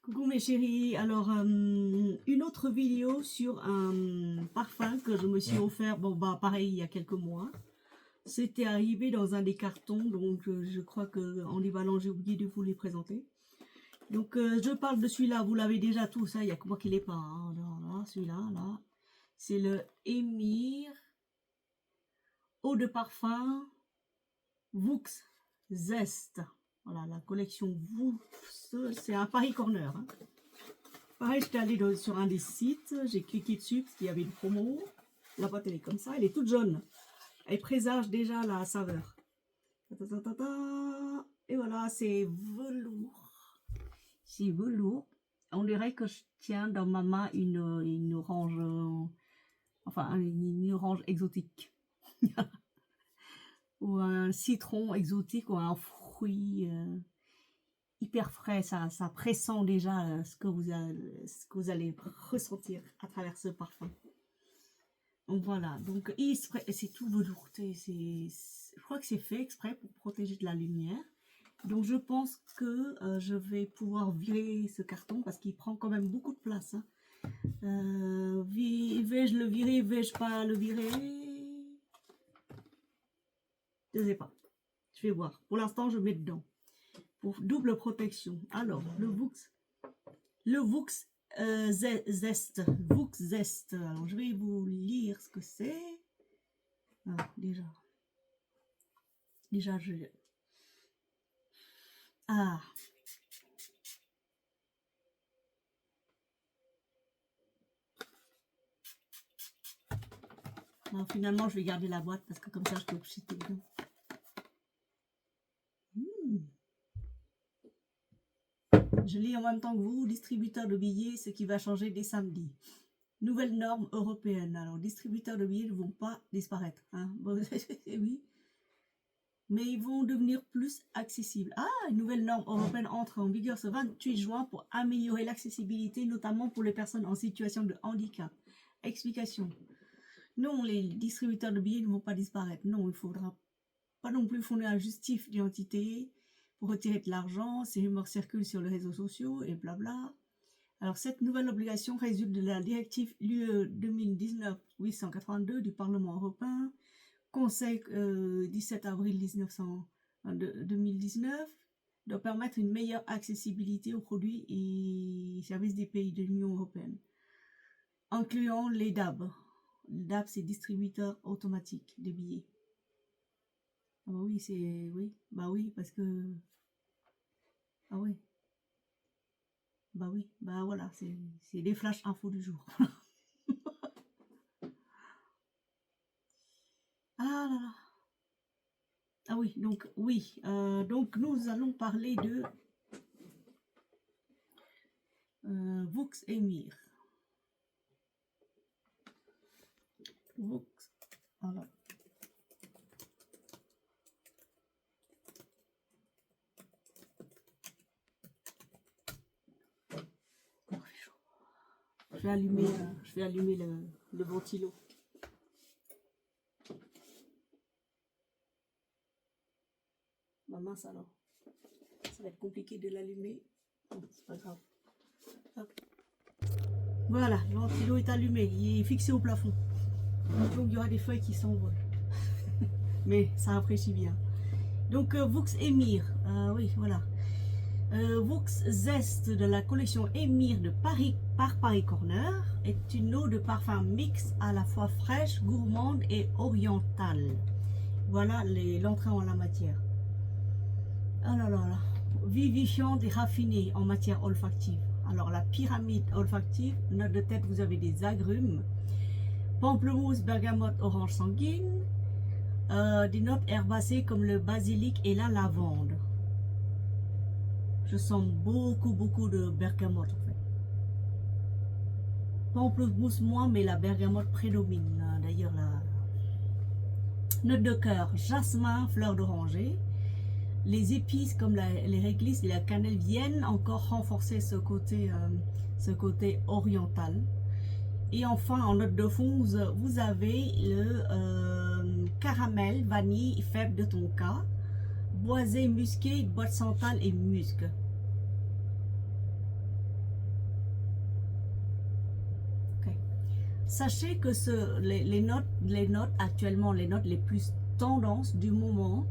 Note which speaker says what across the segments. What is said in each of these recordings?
Speaker 1: Coucou mes chéris, alors une autre vidéo sur un parfum que je me suis offert, bon bah pareil il y a quelques mois. C'était arrivé dans un des cartons, donc je crois que en déballant j'ai oublié de vous les présenter. Donc je parle de celui-là, vous l'avez déjà tous, il n'y a que moi qui l'ai pas. Hein. Là, celui-là, là, c'est le Emir eau de parfum Vux Zest. Voilà, la collection Vux, c'est un Paris Corner. Hein. Pareil, j'étais allée sur un des sites, j'ai cliqué dessus parce qu'il y avait une promo. La boîte elle est comme ça, elle est toute jaune. Elle présage déjà la saveur. Et voilà, c'est velours. C'est velours. On dirait que je tiens dans ma main une orange, enfin une orange exotique. Ou un citron exotique ou un fruit hyper frais, ça pressent déjà ce que vous allez ressentir à travers ce parfum. Donc voilà, donc c'est tout velouté, je crois que c'est fait exprès pour protéger de la lumière. Donc je pense que je vais pouvoir virer ce carton parce qu'il prend quand même beaucoup de place. Hein. Vais-je le virer, vais-je pas le virer? Je ne sais pas, je vais voir. Pour l'instant je mets dedans. Pour double protection. Alors, le Vux Zest. Vux Zest. Alors, je vais vous lire ce que c'est. Ah, déjà, je... Ah. Alors, finalement, je vais garder la boîte parce que comme ça, je peux pchiter dedans. Je lis en même temps que vous, distributeur de billets, ce qui va changer dès samedi. Nouvelle norme européenne. Alors, distributeurs de billets ne vont pas disparaître. Hein. Bon, oui. Mais ils vont devenir plus accessibles. Ah, une nouvelle norme européenne entre en vigueur ce 28 juin pour améliorer l'accessibilité, notamment pour les personnes en situation de handicap. Explication. Non, les distributeurs de billets ne vont pas disparaître. Non, il ne faudra pas non plus fournir un justif d'identité pour retirer de l'argent. Ces rumeurs circulent sur les réseaux sociaux et blabla. Alors, cette nouvelle obligation résulte de la directive UE 2019-882 du Parlement européen, Conseil 17 avril 2019, doit permettre une meilleure accessibilité aux produits et services des pays de l'Union européenne, incluant les DAB. Les DAB, c'est distributeur automatique de billets. Ah bah oui, c'est... Oui, bah oui, parce que... Ah oui. Bah oui, bah voilà, c'est les flash infos du jour. Ah là là. Ah oui, donc donc nous allons parler de Vux Emir. Vux, voilà. Je vais allumer le ventilo. Ma mince alors. Ça va être compliqué de l'allumer. Bon, c'est pas grave. Hop. Voilà, le ventilo est allumé. Il est fixé au plafond. Donc il y aura des feuilles qui s'envolent. Mais ça rafraîchit bien. Donc Vux Emir. Oui, voilà. Vux Zest de la collection Emir de Paris par Paris Corner est une eau de parfum mix à la fois fraîche, gourmande et orientale. Voilà l'entrée en la matière. Oh là là là. Vivifiante et raffinée en matière olfactive. Alors la pyramide olfactive, note de tête, vous avez des agrumes, pamplemousse, bergamote, orange sanguine, des notes herbacées comme le basilic et la lavande. Je sens beaucoup de bergamote en fait. Pamplemousse moins, mais la bergamote prédomine. D'ailleurs, la note de cœur, jasmin, fleur d'oranger. Les épices comme les réglisses et la cannelle viennent encore renforcer ce côté oriental. Et enfin, en note de fond, vous avez le caramel, vanille, fève de tonka, boisé musqué, boîte santal et musc. sachez que les notes actuellement, les notes les plus tendances du moment,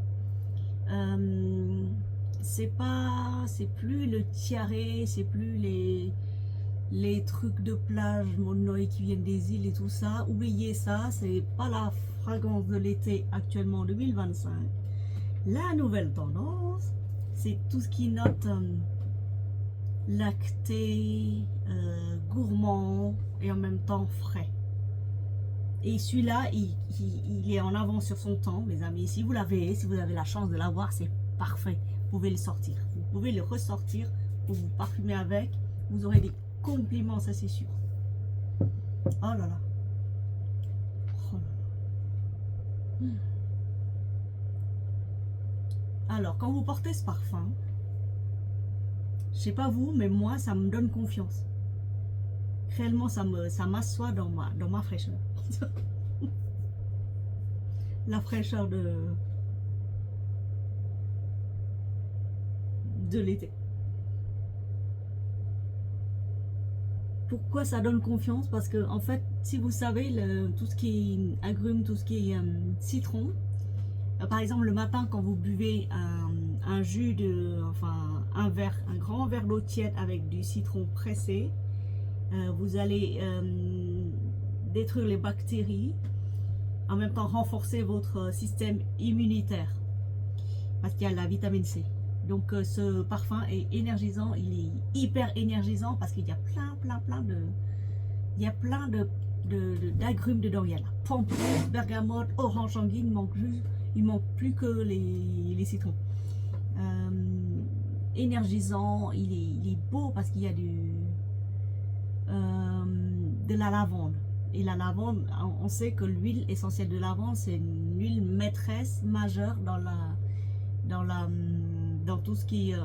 Speaker 1: c'est plus le tiare, c'est plus les trucs de plage monoï qui viennent des îles et tout ça. Oubliez ça, c'est pas la fragrance de l'été actuellement en 2025. La nouvelle tendance, c'est tout ce qui note lacté, gourmand et en même temps frais. Et celui-là, il est en avance sur son temps, mes amis. Si vous l'avez, si vous avez la chance de l'avoir, c'est parfait. Vous pouvez le sortir. Vous pouvez le ressortir pour vous parfumer avec. Vous aurez des compliments, ça c'est sûr. Oh là là. Oh là là. Alors, quand vous portez ce parfum, je sais pas vous, mais moi, ça me donne confiance. Réellement, ça m'assoit dans ma fraîcheur. La fraîcheur de l'été. Pourquoi ça donne confiance? Parce que en fait, si vous savez, tout ce qui est agrumes, tout ce qui est citron, par exemple le matin quand vous buvez un jus un grand verre d'eau tiède avec du citron pressé, vous allez détruire les bactéries, en même temps renforcer votre système immunitaire parce qu'il y a la vitamine C. Donc ce parfum est énergisant, il est hyper énergisant parce qu'il y a plein d'agrumes dedans. Il y a la pamplemousse, bergamote, orange sanguine, il manque plus que les citrons. Énergisant, il est beau parce qu'il y a de la lavande. Et la lavande, on sait que l'huile essentielle de lavande, c'est une huile maîtresse majeure dans tout ce qui est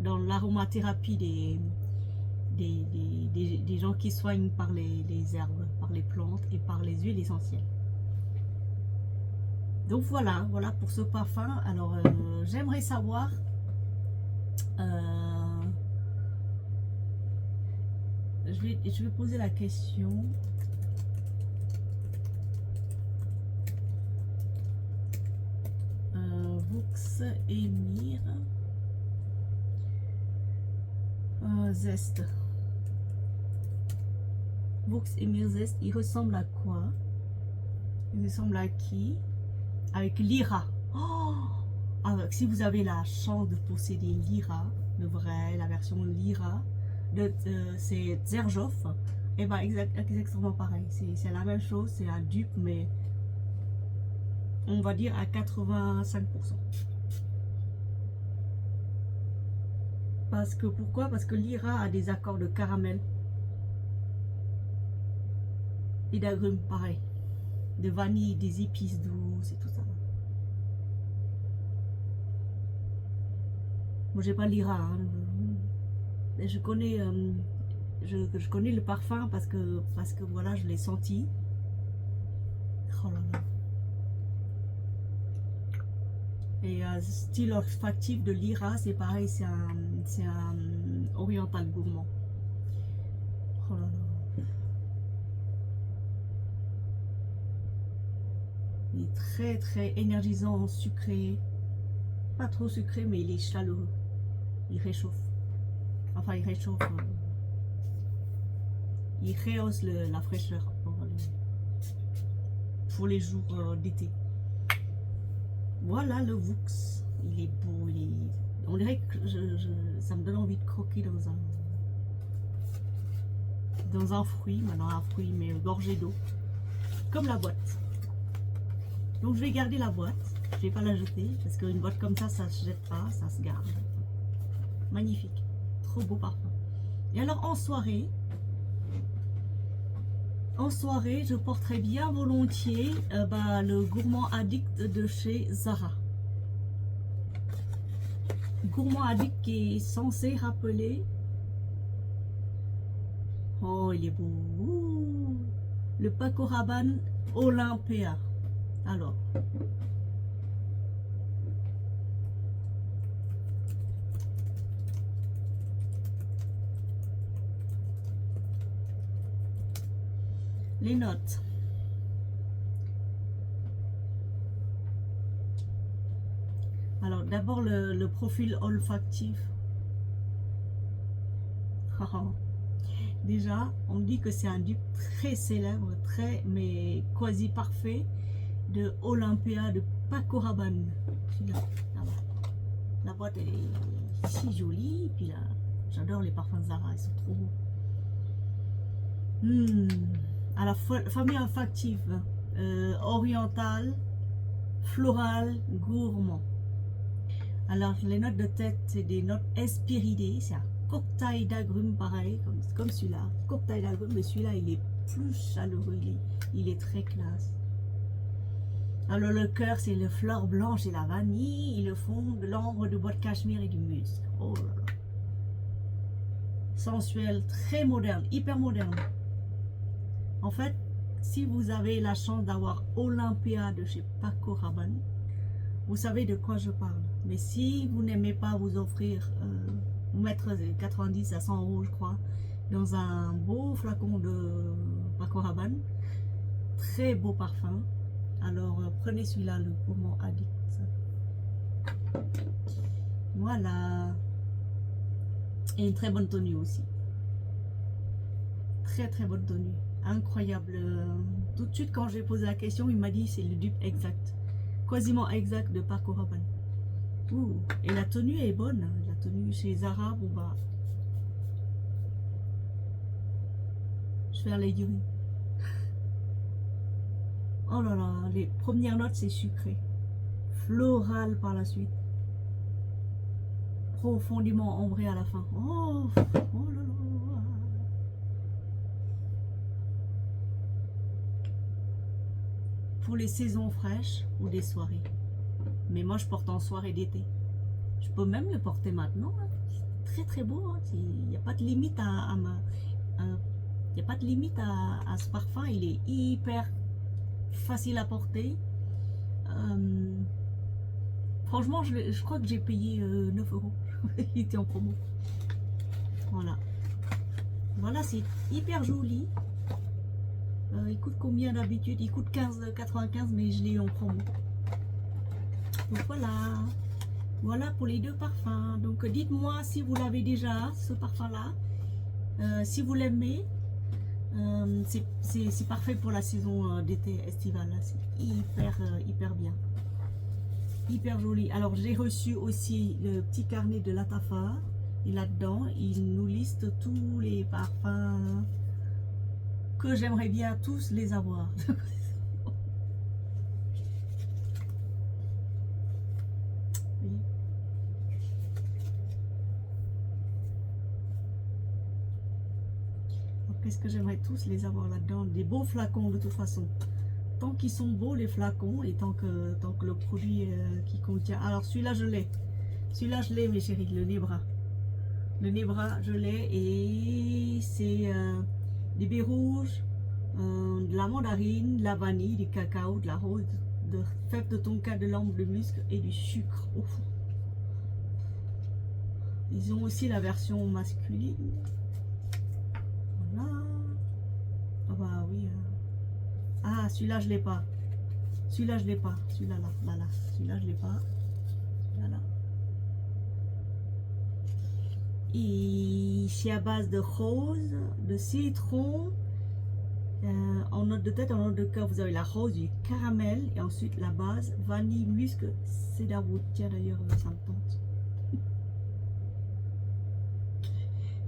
Speaker 1: dans l'aromathérapie des gens qui soignent par les herbes, par les plantes et par les huiles essentielles. Donc voilà pour ce parfum. Alors j'aimerais savoir je vais poser la question. Vux Emir Zest. Vux Emir Zest, il ressemble à quoi? Il ressemble à qui? Avec l'Ira. Oh, alors, si vous avez la chance de posséder l'Ira, le vrai, la version l'Ira, c'est Zerjoff, et ben exactement pareil. C'est la même chose, c'est un dupe, mais on va dire à 85%. Parce que pourquoi? Parce que l'Ira a des accords de caramel et d'agrumes, pareil, de vanille, des épices douces et tout ça. Moi j'ai pas l'Ira, hein. Je connais je connais le parfum parce que voilà, je l'ai senti. Oh là là. Et style olfactif de l'Ira, c'est pareil, c'est un oriental gourmand. Oh là là. Il est très très énergisant, sucré. Pas trop sucré, mais il est chaleureux. Il réchauffe. Enfin, il réchauffe. Il rehausse la fraîcheur pour les jours d'été. Voilà le Vux. Il est beau. On dirait que ça me donne envie de croquer dans un fruit. Maintenant, un fruit, mais gorgé d'eau. Comme la boîte. Donc, je vais garder la boîte. Je ne vais pas la jeter. Parce qu'une boîte comme ça ne se jette pas. Ça se garde. Magnifique. Trop beau parfum. Et alors, en soirée, je porterai bien volontiers le Gourmand Addict de chez Zara. Gourmand Addict qui est censé rappeler... Oh, il est beau. Ouh. Le Paco Rabanne Olympia. Alors... Les notes. Alors d'abord le profil olfactif. Déjà, on dit que c'est un dupe très célèbre, très mais quasi parfait de Olympia de Paco Rabanne. Là-bas. La boîte elle est si jolie, puis là, j'adore les parfums Zara, ils sont trop beaux. À la famille olfactive, orientale, florale, gourmand. Alors les notes de tête, c'est des notes espiridées, c'est un cocktail d'agrumes pareil, comme celui-là, cocktail d'agrumes, mais celui-là il est plus chaleureux, il est très classe. Alors le cœur c'est les fleurs blanches et la vanille, et le fond de l'ambre de bois de cachemire et du musc. Oh là là. Sensuel, très moderne, hyper moderne. En fait, si vous avez la chance d'avoir Olympia de chez Paco Rabanne, vous savez de quoi je parle. Mais si vous n'aimez pas vous offrir, vous mettre 90 à 100 euros je crois, dans un beau flacon de Paco Rabanne, très beau parfum, alors prenez celui-là, le Gourmand Addict. Voilà. Et une très bonne tenue aussi. Très très bonne tenue. Incroyable. Tout de suite quand j'ai posé la question, il m'a dit c'est le dupe exact. Quasiment exact de Paco Rabanne. Et la tenue est bonne. La tenue chez Zara, bon bah. Je vais aller dire. Oh là là, les premières notes c'est sucré. Floral par la suite. Profondément ambré à la fin. Oh là là. Pour les saisons fraîches ou des soirées. Mais moi je porte en soirée d'été. Je peux même le porter maintenant. Hein. Très très beau. Hein. Il n'y a pas de limite il n'y a pas de limite à ce parfum. Il est hyper facile à porter. Franchement, je crois que j'ai payé 9 euros. Il était en promo. Voilà. Voilà, c'est hyper joli. Il coûte combien d'habitude? Il coûte 15,95, mais je l'ai eu en promo. Donc voilà. Voilà pour les deux parfums. Donc dites-moi si vous l'avez déjà, ce parfum-là. Si vous l'aimez, c'est parfait pour la saison d'été estivale. C'est hyper bien. Hyper joli. Alors j'ai reçu aussi le petit carnet de Latafa. Et là-dedans, il nous liste tous les parfums que j'aimerais bien tous les avoir. Oui. Qu'est-ce que j'aimerais tous les avoir là-dedans? Des beaux flacons de toute façon. Tant qu'ils sont beaux les flacons et tant que le produit qui contient. Alors celui-là je l'ai. Celui-là je l'ai mes chéris, le Nebra. Le Nebra je l'ai et c'est des baies rouges, de la mandarine, de la vanille, du cacao, de la rose, de fèves de tonka, de l'ambre, de musc et du sucre. Ouf. Ils ont aussi la version masculine. Voilà. Ah bah oui. Ah, celui-là, je l'ai pas. Celui-là, je l'ai pas. Celui-là, là. Celui-là, je l'ai pas. Voilà. Et c'est à base de rose, de citron. En note de tête, en note de cœur, vous avez la rose, du caramel. Et ensuite, la base, vanille, musc, cedarwood. Tiens, d'ailleurs, ça me tente.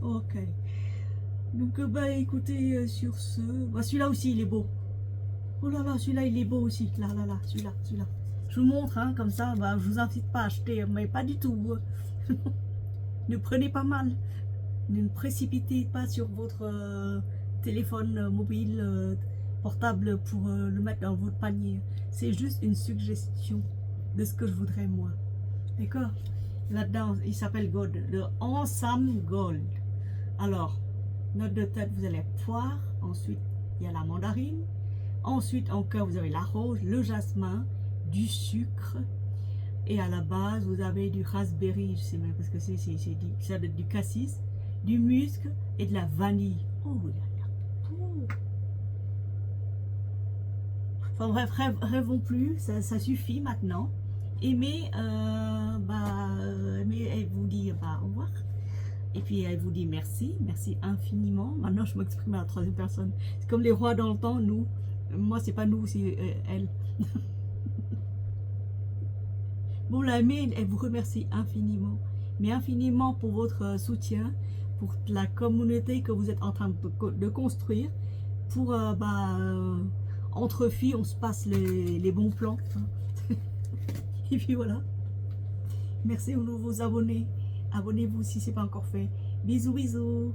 Speaker 1: Ok. Donc, bah, écoutez, sur ce... Bah, celui-là aussi, il est beau. Oh là là, celui-là, il est beau aussi. Là, celui-là. Je vous montre, hein, comme ça, bah, je vous incite pas à acheter, mais pas du tout. Ne prenez pas mal. Ne précipitez pas sur votre téléphone mobile, portable pour le mettre dans votre panier. C'est juste une suggestion de ce que je voudrais moi. D'accord? Là-dedans, il s'appelle Gold, le Ensam Gold. Alors, note de tête, vous avez poire. Ensuite, il y a la mandarine. Ensuite, en cœur, vous avez la rose, le jasmin, du sucre. Et à la base, vous avez du raspberry, je sais même parce que ça doit être du cassis, du musc et de la vanille. Oh là là. Enfin bref, rêvons plus, ça suffit maintenant. Aimez, aimez, elle vous dit au revoir. Et puis elle vous dit merci, merci infiniment. Maintenant je m'exprime à la troisième personne. C'est comme les rois dans le temps, nous. Moi c'est pas nous, c'est elle. Bon, la aimée, elle vous remercie infiniment. Mais infiniment pour votre soutien, pour la communauté que vous êtes en train de construire. Pour, entre filles, on se passe les bons plans. Hein. Et puis voilà. Merci aux nouveaux abonnés. Abonnez-vous si ce n'est pas encore fait. Bisous, bisous.